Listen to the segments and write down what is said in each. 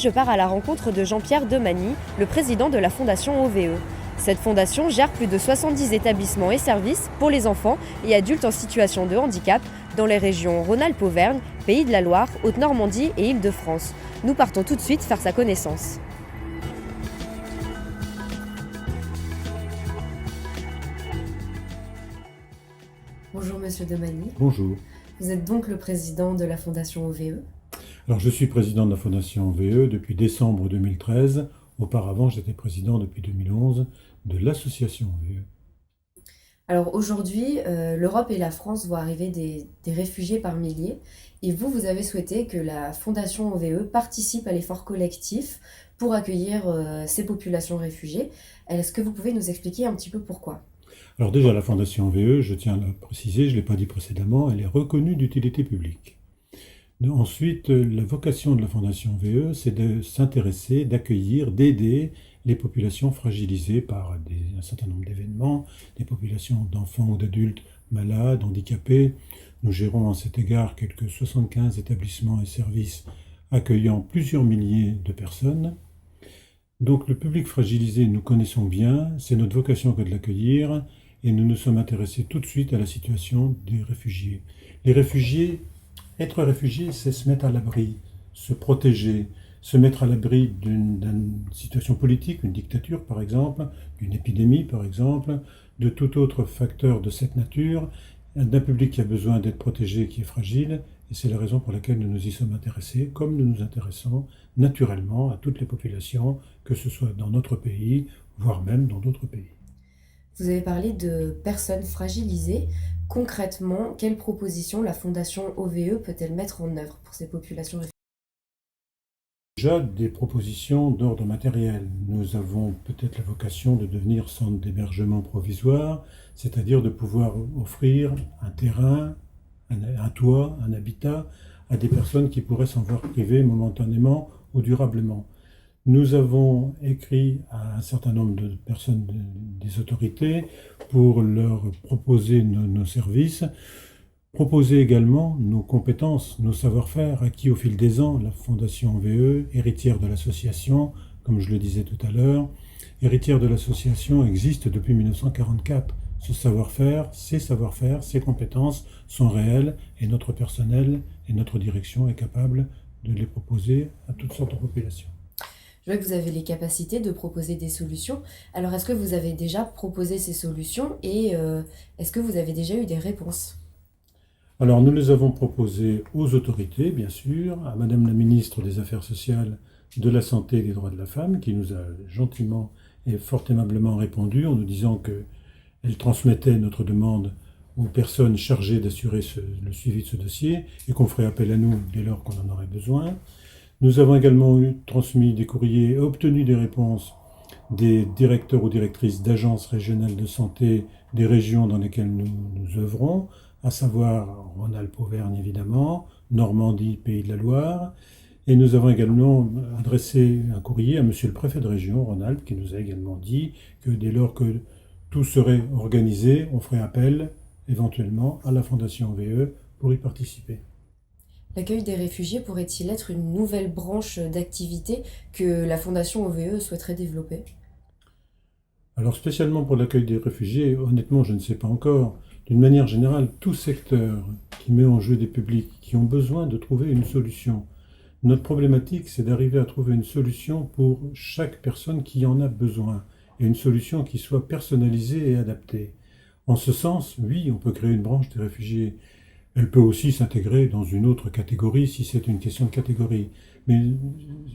je pars à la rencontre de Jean-Pierre Demagny, le président de la Fondation OVE. Cette fondation gère plus de 70 établissements et services pour les enfants et adultes en situation de handicap dans les régions Rhône-Alpes-Auvergne, Pays de la Loire, Haute-Normandie et Île-de-France. Nous partons tout de suite faire sa connaissance. Bonjour Monsieur Demagny. Bonjour. Vous êtes donc le président de la Fondation OVE. Alors je suis président de la Fondation OVE depuis décembre 2013. Auparavant, j'étais président depuis 2011 de l'association OVE. Alors aujourd'hui, l'Europe et la France voient arriver des réfugiés par milliers. Et vous avez souhaité que la Fondation OVE participe à l'effort collectif pour accueillir ces populations réfugiées. Est-ce que vous pouvez nous expliquer un petit peu pourquoi ? Alors déjà, la Fondation OVE, je tiens à le préciser, je ne l'ai pas dit précédemment, elle est reconnue d'utilité publique. Ensuite, la vocation de la Fondation OVE, c'est de s'intéresser, d'accueillir, d'aider les populations fragilisées par un certain nombre d'événements, des populations d'enfants ou d'adultes malades, handicapés. Nous gérons à cet égard quelques 75 établissements et services accueillant plusieurs milliers de personnes. Donc le public fragilisé, nous connaissons bien, c'est notre vocation que de l'accueillir et nous nous sommes intéressés tout de suite à la situation des réfugiés. Les réfugiés, être réfugié, c'est se mettre à l'abri, se protéger, se mettre à l'abri d'une situation politique, une dictature par exemple, d'une épidémie par exemple, de tout autre facteur de cette nature, d'un public qui a besoin d'être protégé, qui est fragile, et c'est la raison pour laquelle nous nous y sommes intéressés, comme nous nous intéressons naturellement à toutes les populations, que ce soit dans notre pays, voire même dans d'autres pays. Vous avez parlé de personnes fragilisées. Concrètement, quelles propositions la Fondation OVE peut-elle mettre en œuvre pour ces populations réfugiées ? Déjà des propositions d'ordre matériel. Nous avons peut-être la vocation de devenir centre d'hébergement provisoire, c'est-à-dire de pouvoir offrir un terrain, un toit, un habitat à des personnes qui pourraient s'en voir privées momentanément ou durablement. Nous avons écrit à un certain nombre de personnes des autorités pour leur proposer nos services, proposer également nos compétences, nos savoir-faire acquis au fil des ans. La Fondation OVE, héritière de l'association, comme je le disais tout à l'heure, héritière de l'association existe depuis 1944. Ce savoir-faire, ces compétences sont réelles et notre personnel et notre direction est capable de les proposer à toutes sortes de populations. Je vois que vous avez les capacités de proposer des solutions. Alors, est-ce que vous avez déjà proposé ces solutions et est-ce que vous avez déjà eu des réponses ? Alors, nous les avons proposées aux autorités, bien sûr, à Madame la ministre des Affaires sociales, de la Santé et des Droits de la Femme, qui nous a gentiment et fort aimablement répondu en nous disant qu'elle transmettait notre demande aux personnes chargées d'assurer le suivi de ce dossier et qu'on ferait appel à nous dès lors qu'on en aurait besoin. Nous avons également transmis des courriers et obtenu des réponses des directeurs ou directrices d'agences régionales de santé des régions dans lesquelles nous œuvrons, à savoir Rhône-Alpes-Auvergne évidemment, Normandie, Pays de la Loire. Et nous avons également adressé un courrier à monsieur le préfet de région, Rhône-Alpes, qui nous a également dit que dès lors que tout serait organisé, on ferait appel éventuellement à la Fondation OVE pour y participer. L'accueil des réfugiés pourrait-il être une nouvelle branche d'activité que la Fondation OVE souhaiterait développer ? Alors spécialement pour l'accueil des réfugiés, honnêtement je ne sais pas encore. D'une manière générale, tout secteur qui met en jeu des publics qui ont besoin de trouver une solution. Notre problématique, c'est d'arriver à trouver une solution pour chaque personne qui en a besoin, et une solution qui soit personnalisée et adaptée. En ce sens, oui, on peut créer une branche des réfugiés. Elle peut aussi s'intégrer dans une autre catégorie si c'est une question de catégorie. Mais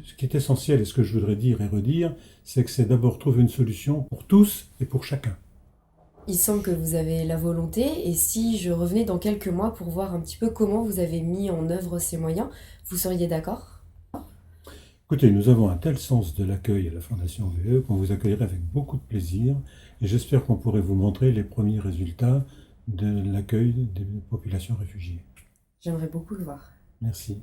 ce qui est essentiel, et ce que je voudrais dire et redire, c'est que c'est d'abord trouver une solution pour tous et pour chacun. Il semble que vous avez la volonté, et si je revenais dans quelques mois pour voir un petit peu comment vous avez mis en œuvre ces moyens, vous seriez d'accord ? Écoutez, nous avons un tel sens de l'accueil à la Fondation OVE qu'on vous accueillerait avec beaucoup de plaisir, et j'espère qu'on pourrait vous montrer les premiers résultats de l'accueil des populations réfugiées. J'aimerais beaucoup le voir. Merci.